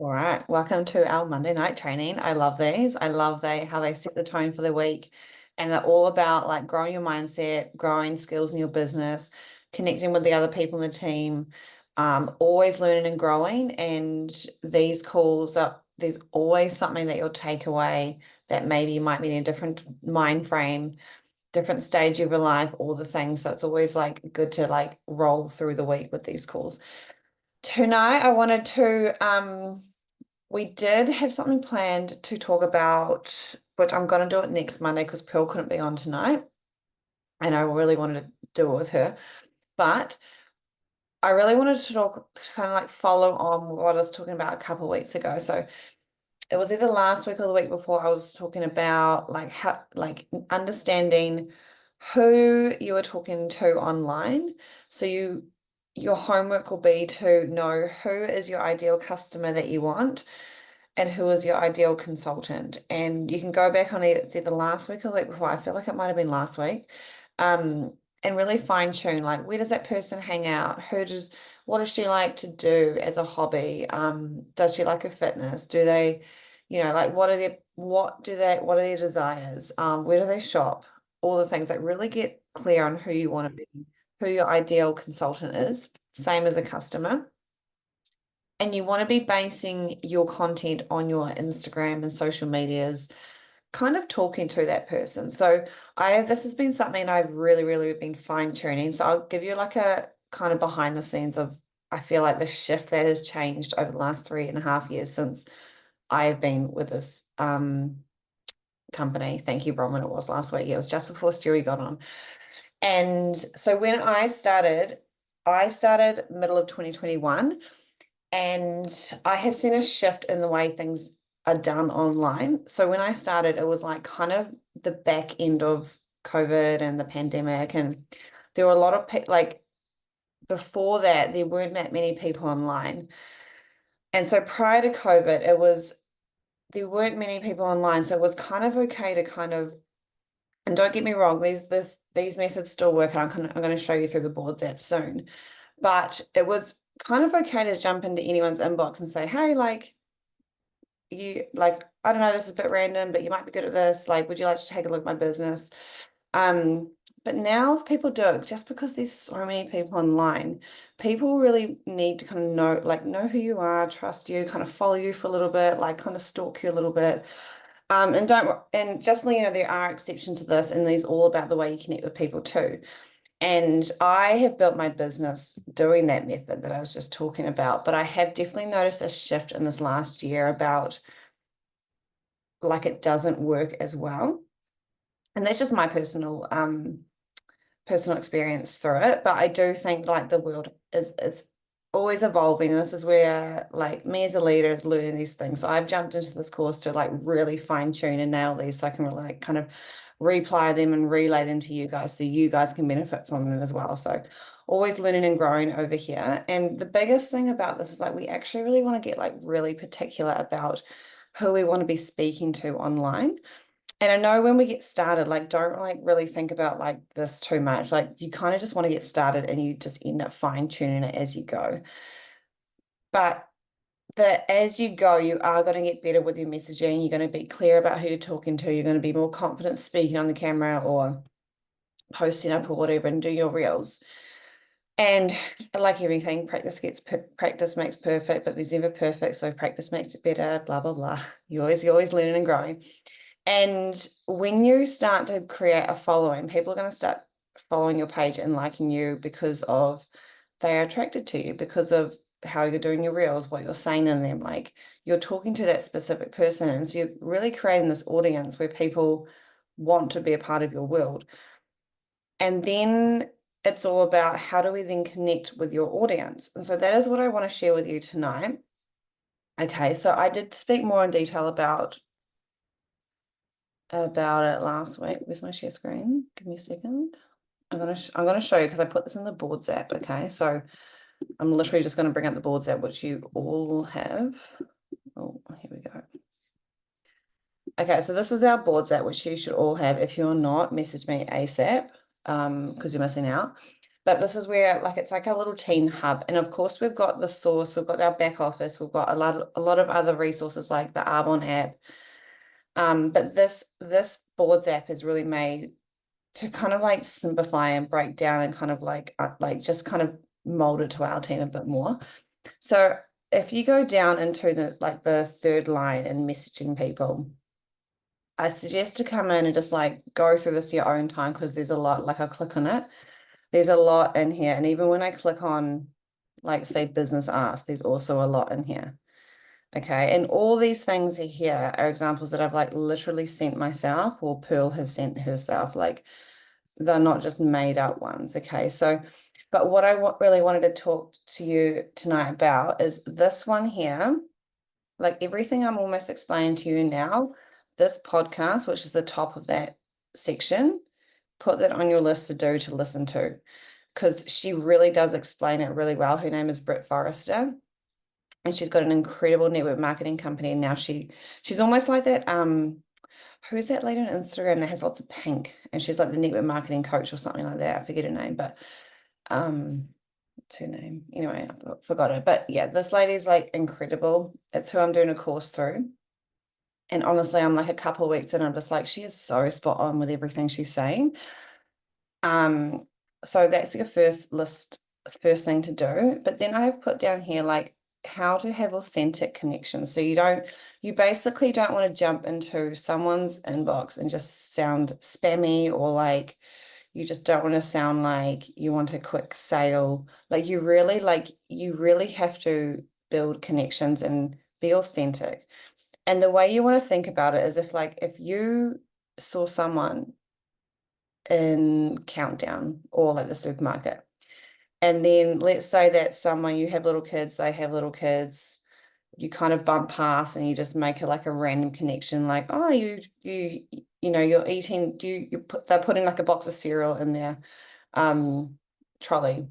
All right, welcome to our Monday night training. I love these. I love how they set the tone for the week, and they're all about like growing your mindset, growing skills in your business, connecting with the other people in the team, always learning and growing. And these calls are there's always something that you'll take away that maybe you might be in a different mind frame, different stage of your life, all the things. So it's always like good to like roll through the week with these calls. Tonight, I wanted to we did have something planned to talk about, which I'm going to do it next Monday because Pearl couldn't be on tonight, and I really wanted to do it with her. But I really wanted to talk to kind of like follow on what I was talking about a couple of weeks ago. So it was either last week or the week before I was talking about like how like understanding who you are talking to online. So your homework will be to know who is your ideal customer that you want and who is your ideal consultant. And you can go back on it's either last week or the week before. I feel like it might have been last week. And really fine tune like where does that person hang out? What does she like to do as a hobby? Does she like her fitness? Do they, like what are their desires? Where do they shop? All the things like really get clear on who you want to be, who your ideal consultant is, same as a customer. And you want to be basing your content on your Instagram and social medias, kind of talking to that person. So this has been something I've really, really been fine tuning. So I'll give you like a kind of behind the scenes of, I feel like the shift that has changed over the last 3.5 years since I have been with this company. Thank you, Bronwyn. It was last week. It was just before Stewie got on. And so when I started middle of 2021. And I have seen a shift in the way things are done online. So when I started, it was like kind of the back end of COVID and the pandemic. And there were a lot of like before that, there weren't that many people online. And so prior to COVID, there weren't many people online. So it was kind of okay to kind of, and don't get me wrong, these methods still work. And I'm going to show you through the boards app soon. But it was kind of okay to jump into anyone's inbox and say, hey, like, I don't know, this is a bit random, but you might be good at this. Like, would you like to take a look at my business? But now if people do it, just because there's so many people online, people really need to kind of know who you are, trust you, kind of follow you for a little bit, like kind of stalk you a little bit. And just so you know, there are exceptions to this, and these all about the way you connect with people too. And I have built my business doing that method that I was just talking about, but I have definitely noticed a shift in this last year about like it doesn't work as well. And that's just my personal experience through it. But I do think like the world is it's always evolving. And this is where like me as a leader is learning these things. So I've jumped into this course to like really fine tune and nail these so I can really like kind of reply them and relay them to you guys so you guys can benefit from them as well. So always learning and growing over here. And the biggest thing about this is like we actually really want to get like really particular about who we want to be speaking to online. And I know when we get started, like don't like really think about like this too much. Like you kind of just want to get started and you just end up fine tuning it as you go. But as you go, you are going to get better with your messaging. You're going to be clear about who you're talking to. You're going to be more confident speaking on the camera or posting up or whatever and do your reels. And like everything, practice makes perfect, but there's never perfect. So practice makes it better, blah, blah, blah. You're always learning and growing. And when you start to create a following, people are going to start following your page and liking you because of they are attracted to you because of how you're doing your reels, what you're saying in them. Like you're talking to that specific person. And so you're really creating this audience where people want to be a part of your world. And then it's all about how do we then connect with your audience? And so that is what I want to share with you tonight. Okay, so I did speak more in detail about it last week. Where's my share screen? Give me a second. I'm gonna show you because I put this in the boards app. Okay, so I'm literally just gonna bring up the boards app, which you all have. Oh, here we go. Okay, so this is our boards app, which you should all have. If you're not, message me ASAP, because you're missing out. But this is where like it's like a little teen hub. And of course we've got the source, we've got our back office, we've got a lot of other resources like the Arbonne app. But this boards app is really made to kind of like simplify and break down and kind of like just kind of mold it to our team a bit more. So if you go down into the third line in messaging people, I suggest to come in and just like go through this your own time because there's a lot, like I'll click on it. There's a lot in here. And even when I click on like say business ask, there's also a lot in here. Okay. And all these things here are examples that I've like literally sent myself or Pearl has sent herself. Like they're not just made up ones. Okay. So, but what I really wanted to talk to you tonight about is this one here. Like everything I'm almost explaining to you now, this podcast, which is the top of that section, put that on your list to do to listen to because she really does explain it really well. Her name is Britt Forrester, and she's got an incredible network marketing company. And now she's almost like that. Who's that lady on Instagram that has lots of pink? And she's like the network marketing coach or something like that. I forget her name, but what's her name? Anyway, I forgot her. But yeah, this lady's like incredible. It's who I'm doing a course through. And honestly, I'm like a couple of weeks in, I'm just like, she is so spot on with everything she's saying. So that's your first thing to do. But then I've put down here like how to have authentic connections. So you basically don't want to jump into someone's inbox and just sound spammy or like you just don't want to sound like you want a quick sale. You really have to build connections and be authentic. And the way you want to think about it is if you saw someone in Countdown or like the supermarket, and then let's say that someone you have little kids, they have little kids, you kind of bump past and you just make it like a random connection, like, oh, you're eating, they're putting like a box of cereal in their trolley.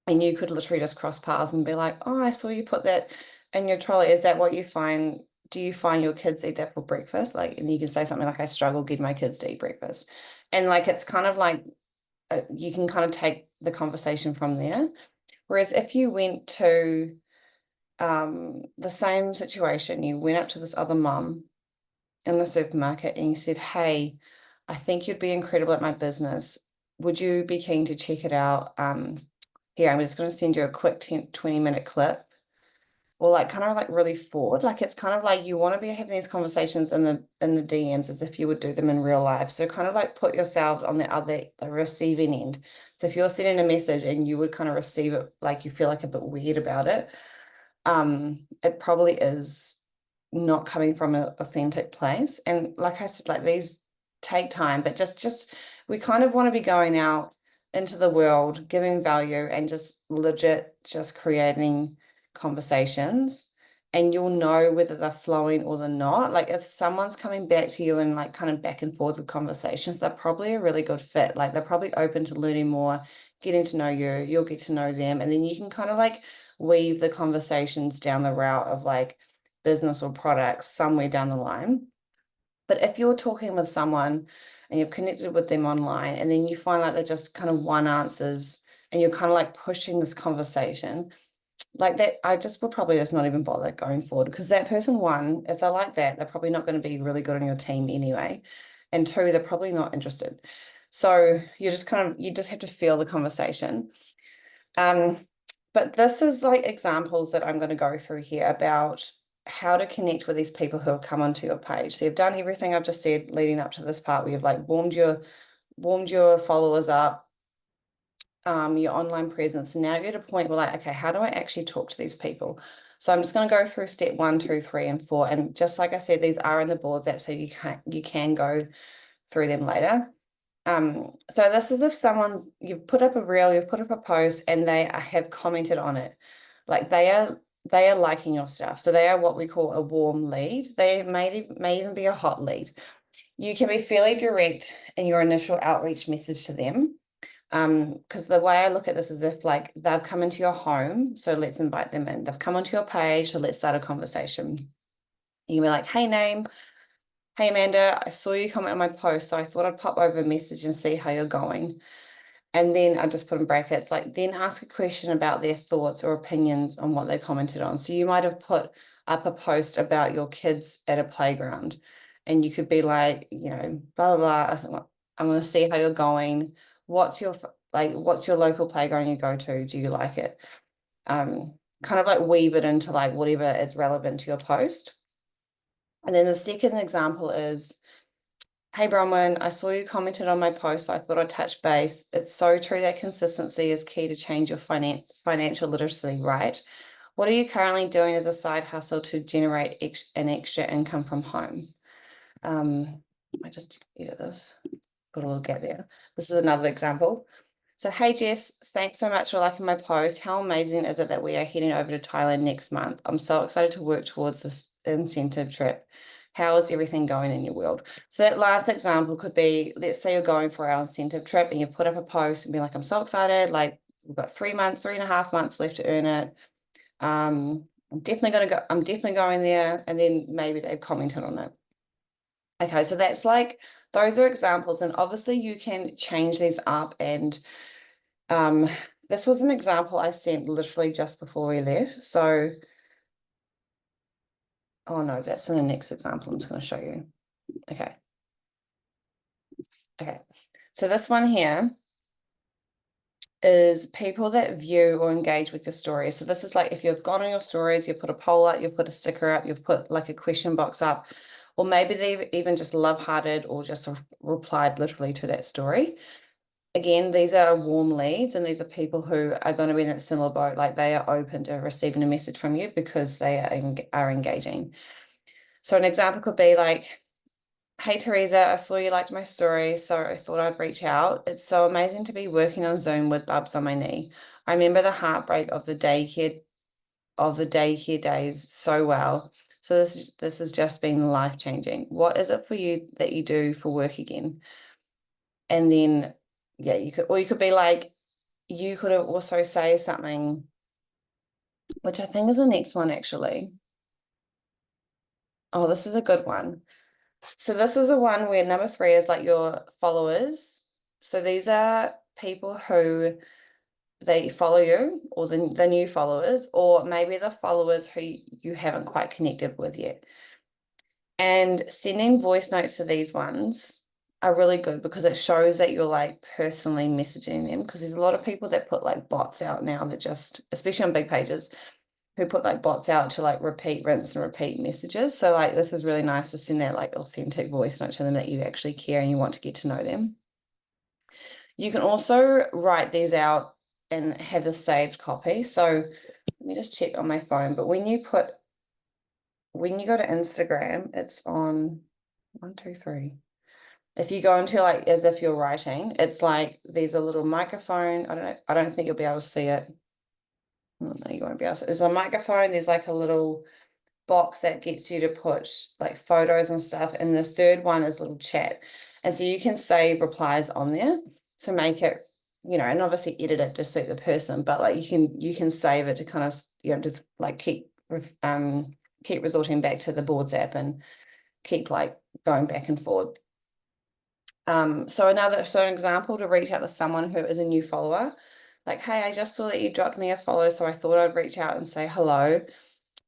And you could literally just cross paths and be like, oh, I saw you put that in your trolley. Is that what you find? Do you find your kids eat that for breakfast? Like, and you can say something like, I struggle getting my kids to eat breakfast. And like, it's kind of like, you can kind of take the conversation from there. Whereas if you went to the same situation, you went up to this other mum in the supermarket and you said, hey, I think you'd be incredible at my business. Would you be keen to check it out? Here, I'm just going to send you a quick 20-minute clip or like kind of like really forward. Like it's kind of like you want to be having these conversations in the DMs as if you would do them in real life. So kind of like put yourself on the receiving end. So if you're sending a message and you would kind of receive it like you feel like a bit weird about it, it probably is not coming from an authentic place. And like I said, like these take time, but just we kind of want to be going out into the world, giving value and just legit just creating conversations. And you'll know whether they're flowing or they're not. Like if someone's coming back to you and like kind of back and forth with conversations, they're probably a really good fit. Like they're probably open to learning more, getting to know you, you'll get to know them. And then you can kind of like weave the conversations down the route of like business or products somewhere down the line. But if you're talking with someone and you've connected with them online and then you find like they're just kind of one answers and you're kind of like pushing this conversation like that, I just would probably just not even bother going forward because that person, one, if they're like that, they're probably not going to be really good on your team anyway. And two, they're probably not interested. So you just have to feel the conversation. But this is like examples that I'm going to go through here about how to connect with these people who have come onto your page. So you've done everything I've just said leading up to this part where you've like warmed your followers up, your online presence. Now you're at a point where like, okay, how do I actually talk to these people? So I'm just going to go through step 1, 2, 3, and 4. And just like I said, these are in the board that so you can go through them later. So this is if you've put up a reel, you've put up a post, and they have commented on it. Like they are liking your stuff. So they are what we call a warm lead. They may even be a hot lead. You can be fairly direct in your initial outreach message to them. Because the way I look at this is if like they've come into your home, so let's invite them in. They've come onto your page, so let's start a conversation. You can be like, hey Amanda, I saw you comment on my post, so I thought I'd pop over a message and see how you're going. And then I just put in brackets, like, then ask a question about their thoughts or opinions on what they commented on. So you might have put up a post about your kids at a playground, and you could be like, blah, blah, blah. I want to see how you're going. What's your local playground you go to? Do you like it? Kind of like weave it into like whatever is relevant to your post. And then the second example is, hey Bronwyn, I saw you commented on my post, so I thought I'd touch base. It's so true that consistency is key to change your financial literacy, right? What are you currently doing as a side hustle to generate an extra income from home? I just edit this, put a little gap there. This is another example. So, hey Jess, thanks so much for liking my post. How amazing is it that we are heading over to Thailand next month? I'm so excited to work towards this incentive trip. How is everything going in your world? So that last example could be, let's say you're going for our incentive trip and you put up a post and be like, I'm so excited. Like, we've got 3.5 months left to earn it. I'm definitely going there. And then maybe they've commented on it. Okay, so that's like, those are examples. And obviously you can change these up. And this was an example I sent literally just before we left. So, oh no, that's in the next example. I'm just going to show you. Okay. Okay. So this one here is people that view or engage with your story. So this is like, if you've gone on your stories, you've put a poll up, you've put a sticker up, you've put like a question box up, or maybe they've even just love-hearted or just replied literally to that story. Again, these are warm leads, and these are people who are going to be in that similar boat. Like, they are open to receiving a message from you because they are engaging. So an example could be like, hey Teresa, I saw you liked my story, so I thought I'd reach out. It's so amazing to be working on Zoom with bubs on my knee. I remember the heartbreak of the daycare days so well. So this has just been life-changing. What is it for you that you do for work again? And then, yeah, you could be like, you could also say something, which I think is the next one actually. Oh, this is a good one. So this is the one where number 3 is like your followers. So these are people who they follow you, or the new followers, or maybe the followers who you haven't quite connected with yet. And sending voice notes to these ones are really good because it shows that you're like personally messaging them, because there's a lot of people that put like bots out now that just, especially on big pages, who put like bots out to like repeat, rinse and repeat messages. So like, this is really nice to send that like authentic voice note to them that you actually care and you want to get to know them. You can also write these out and have the saved copy. So let me just check on my phone. But when you go to Instagram, it's on 1, 2, 3. If you go into like as if you're writing, it's like there's a little microphone. I don't know. I don't think you'll be able to see it. Oh, no, you won't be able to. There's a microphone. There's like a little box that gets you to put like photos and stuff. And the third one is little chat. And so you can save replies on there to make it, and obviously edit it to suit the person, but like you can save it to kind of, just like keep resorting back to the boards app and keep like going back and forward. So an example to reach out to someone who is a new follower, like, hey, I just saw that you dropped me a follow, so I thought I'd reach out and say hello.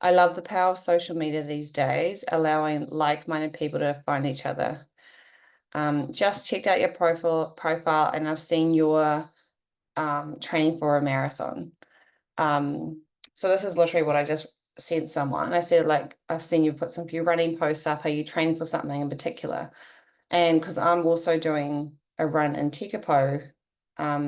I love the power of social media these days, allowing like-minded people to find each other. Just checked out your profile and I've seen your training for a marathon. So this is literally what I just sent someone. I said, like, I've seen you put some few running posts up. Are you training for something in particular? And because I'm also doing a run in Tekapo,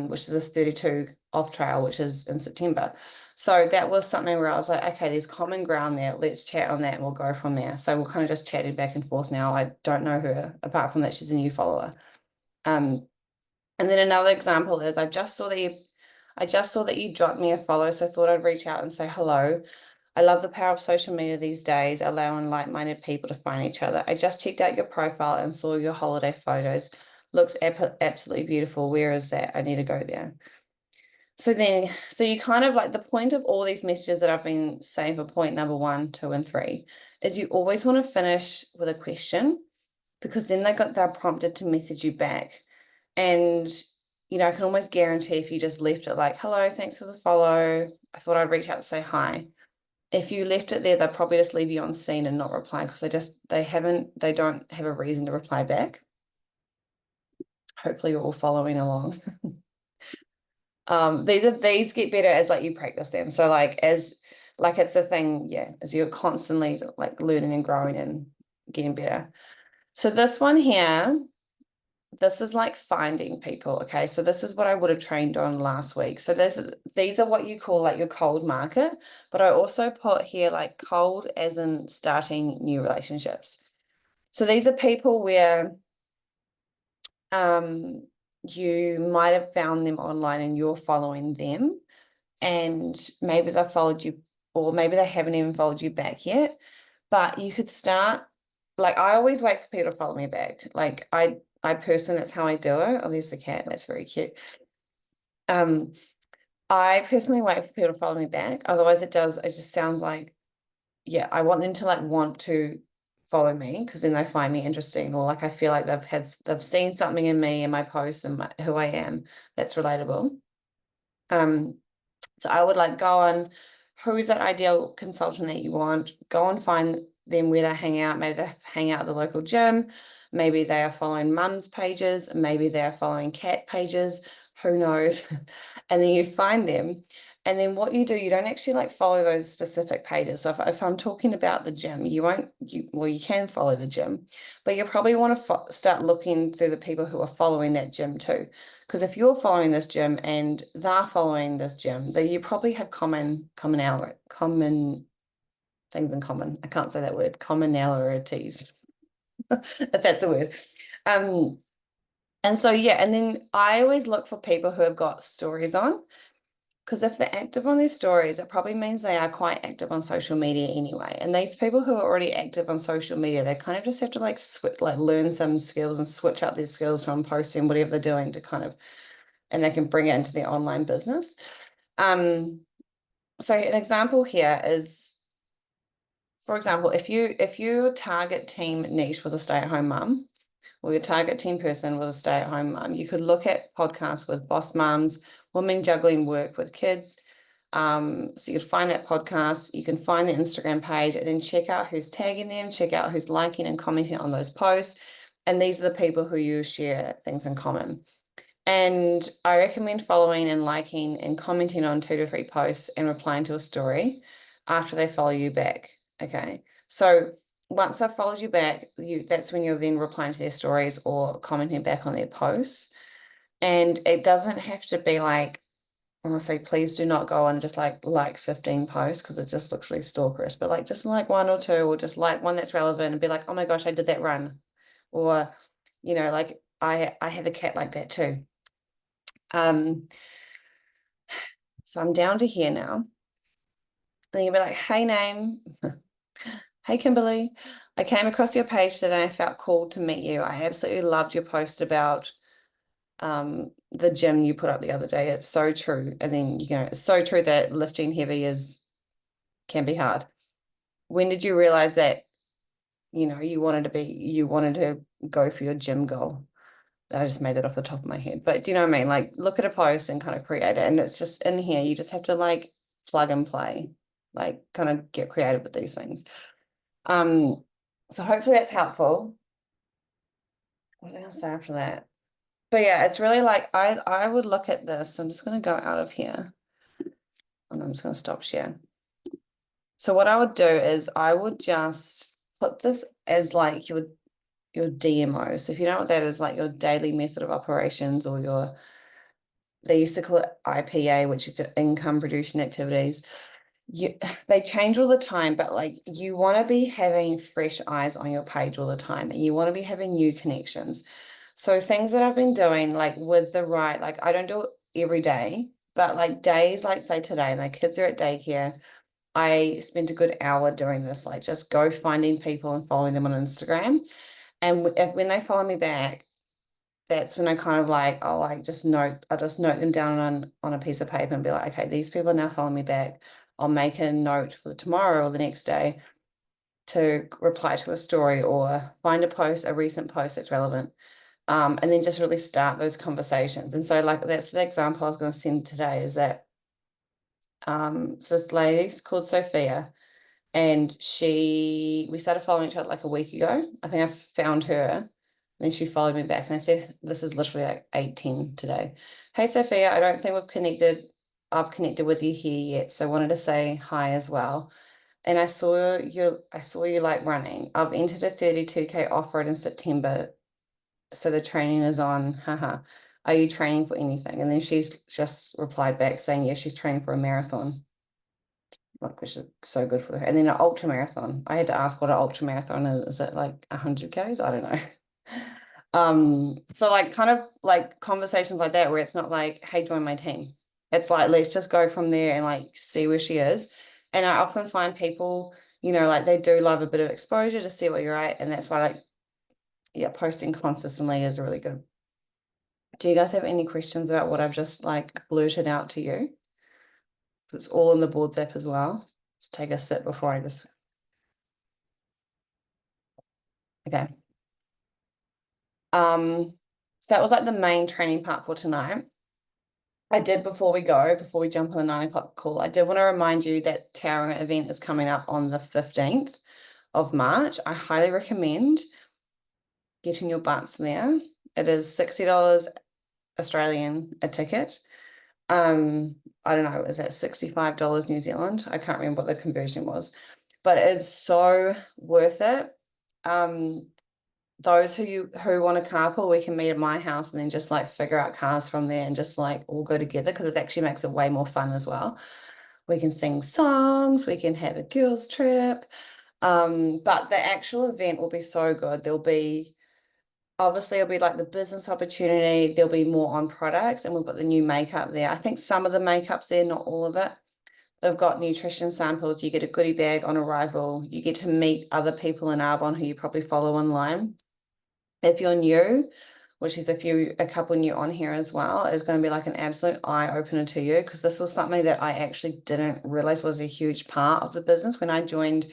which is this 32 off trail, which is in September. So that was something where I was like, okay, there's common ground there. Let's chat on that and we'll go from there. So we're kind of just chatting back and forth now. I don't know her, apart from that she's a new follower. And then another example is I just saw that you dropped me a follow, so I thought I'd reach out and say hello. I love the power of social media these days, allowing like-minded people to find each other. I just checked out your profile and saw your holiday photos. Looks absolutely beautiful. Where is that? I need to go there. So you kind of like, the point of all these messages that I've been saying for point number 1, 2, and 3 is you always want to finish with a question, because then they're prompted to message you back. And I can almost guarantee if you just left it like, hello, thanks for the follow. I thought I'd reach out to say hi. If you left it there, they'll probably just leave you on seen and not reply because they don't have a reason to reply back. Hopefully you're all following along. These get better as like you practice them. So like it's a thing, yeah, as you're constantly like learning and growing and getting better. So this one here, this is like finding people. Okay. So this is what I would have trained on last week. So these are what you call like your cold market, but I also put here like cold as in starting new relationships. So these are people where you might have found them online and you're following them, and maybe they've followed you, or maybe they haven't even followed you back yet. But you could start, like I always wait for people to follow me back. Like I person, that's how I do it. Oh, there's the cat. That's very cute. Um, I personally wait for people to follow me back. Otherwise, it just sounds like, yeah, I want them to like want to follow me because then they find me interesting, or like I feel like they've seen something in me in my posts and who I am that's relatable. So I would like go on, who's that ideal consultant that you want? Go and find them where they hang out. Maybe they hang out at the local gym. Maybe they are following mums pages. Maybe they are following cat pages. Who knows? And then you find them. And then what you do, you don't actually like follow those specific pages. So if I'm talking about the gym, you can follow the gym, but you probably want to start looking through the people who are following that gym too. Because if you're following this gym and they're following this gym, then you probably have common things in common. I can't say that word, commonalities, if that's a word. And so yeah, and then I always look for people who have got stories on, because if they're active on their stories, it probably means they are quite active on social media anyway. And these people who are already active on social media, they kind of just have to like learn some skills and switch up their skills from posting whatever they're doing to kind of, and they can bring it into their online business. So an example here is, for example, if your target team niche was a stay-at-home mum, or your target team person was a stay-at-home mum, you could look at podcasts with boss mums, women juggling work with kids. So you could find that podcast, you can find the Instagram page, and then check out who's tagging them, check out who's liking and commenting on those posts. And these are the people who you share things in common. And I recommend following and liking and commenting on 2 to 3 posts and replying to a story after they follow you back. Okay. So once they've followed you back, that's when you're then replying to their stories or commenting back on their posts. And it doesn't have to be like, I want to say, please do not go on just like 15 posts because it just looks really stalkerish, but like just like 1 or 2, or just like one that's relevant and be like, oh my gosh, I did that run. Or, like I have a cat like that too. So I'm down to here now. Then you'll be like, hey name, hey Kimberly, I came across your page today. I felt called to meet you. I absolutely loved your post about the gym you put up the other day. It's so true. And then it's so true that lifting heavy can be hard. When did you realize that you wanted to go for your gym goal? I just made that off the top of my head. But do you know what I mean? Like look at a post and kind of create it. And it's just in here, you just have to like plug and play, like kind of get creative with these things. So hopefully that's helpful. What did I say after that? But yeah, it's really like I would look at this. I'm just gonna go out of here and I'm just gonna stop sharing. So what I would do is I would just put this as like your DMO. So if you know what that is, like your daily method of operations, or they used to call it IPA, which is your income producing activities. They change all the time, but like you want to be having fresh eyes on your page all the time, and you want to be having new connections. So things that I've been doing, like with like I don't do it every day, but like days, like say today, my kids are at daycare. I spent a good hour doing this, like just go finding people and following them on Instagram. And when they follow me back, that's when I kind of like, I'll just note them down on a piece of paper and be like, okay, these people are now following me back. I'll make a note for tomorrow or the next day to reply to a story or find a recent post that's relevant. And then just really start those conversations. And so like that's the example I was going to send today is that so this lady's called Sophia, and we started following each other like a week ago. I think I found her, and then she followed me back, and I said, this is literally like 8:10 today. Hey Sophia, I don't think I've connected with you here yet, so I wanted to say hi as well. And I saw you like running. I've entered a 32K off-road in September, so the training is on. Haha. Are you training for anything? And then she's just replied back saying, yeah, she's training for a marathon, like, which is so good for her. And then an ultra marathon. I had to ask what an ultra marathon is. Is it like 100 Ks? I don't know. So like kind of like conversations like that where it's not like, hey, join my team. It's like, let's just go from there and like see where she is. And I often find people, like they do love a bit of exposure to see what you're at. And that's why like, yeah, posting consistently is really good. Do you guys have any questions about what I've just like blurted out to you? It's all in the boards app as well. Just take a sip before I just, okay. So that was like the main training part for tonight. I did before we jump on the 9 o'clock call, I did want to remind you that Tauranga event is coming up on the 15th of March. I highly recommend getting your butts there. It is $60 Australian a ticket. I don't know, is that $65 New Zealand? I can't remember what the conversion was, but it's so worth it. Those who want to carpool, we can meet at my house and then just like figure out cars from there and just like all go together because it actually makes it way more fun as well. We can sing songs, we can have a girls trip. But the actual event will be so good. Obviously it'll be like the business opportunity, there'll be more on products, and we've got the new makeup there. I think some of the makeup's there, not all of it. They've got nutrition samples, you get a goodie bag on arrival, you get to meet other people in Arbonne who you probably follow online. If you're new, which is a couple new on here as well, is going to be like an absolute eye opener to you, because this was something that I actually didn't realize was a huge part of the business. When I joined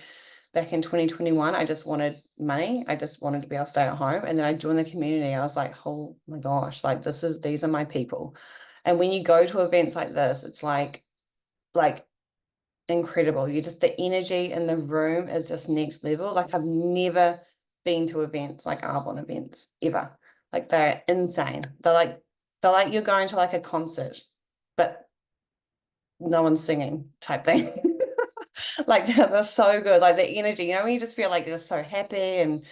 back in 2021, I just wanted money. I just wanted to be able to stay at home. And then I joined the community. I was like, oh my gosh, like these are my people. And when you go to events like this, it's like incredible. The energy in the room is just next level. Like I've never been to events like Arbonne events ever. Like they're insane. They're like you're going to like a concert, but no one's singing type thing. Like they're so good. Like the energy, when you just feel like you're so happy and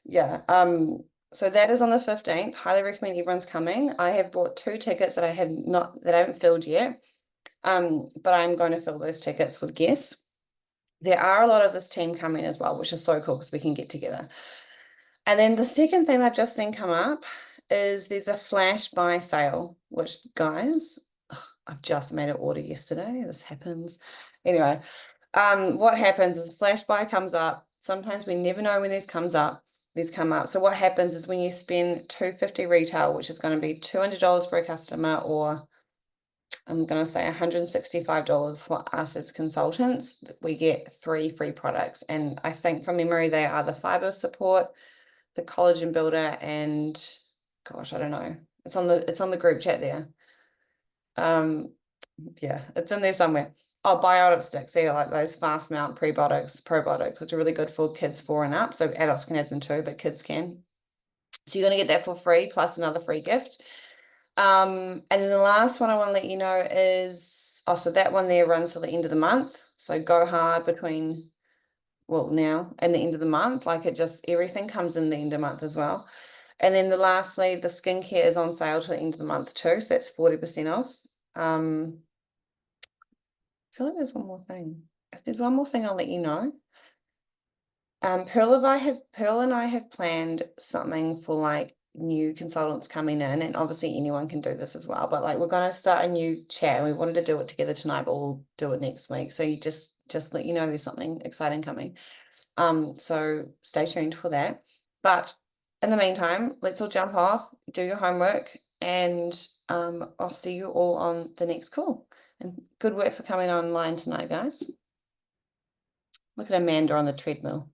yeah. So that is on the 15th. Highly recommend everyone's coming. I have bought 2 tickets that I haven't filled yet. But I'm going to fill those tickets with guests. There are a lot of this team coming as well, which is so cool because we can get together. And then the second thing I've just seen come up is there's a flash buy sale, which guys, I've just made an order yesterday. This happens. Anyway, what happens is flash buy comes up. Sometimes we never know when these come up. So what happens is when you spend $250 retail, which is going to be $200 for a customer, or I'm going to say $165 for us as consultants, we get 3 free products. And I think from memory, they are the fiber support, the collagen builder, and gosh, I don't know. It's on the group chat there. Yeah, it's in there somewhere. Oh, biotic sticks. They're like those fast mount probiotics, which are really good for kids 4 and up. So adults can have them too, but kids can. So you're going to get that for free plus another free gift. And then the last one I want to let you know is, so that one there runs till the end of the month. So go hard between, well, now and the end of the month. Like everything comes in the end of the month as well. And then lastly, the skincare is on sale till the end of the month too. So that's 40% off. I feel like there's one more thing. If there's one more thing, I'll let you know. Pearl and I have planned something for like new consultants coming in, and obviously anyone can do this as well, but like we're going to start a new chat, and we wanted to do it together tonight, but we'll do it next week. So you just let you know there's something exciting coming. So stay tuned for that. But in the meantime, let's all jump off, do your homework, and I'll see you all on the next call. And good work for coming online tonight, guys. Look at Amanda on the treadmill.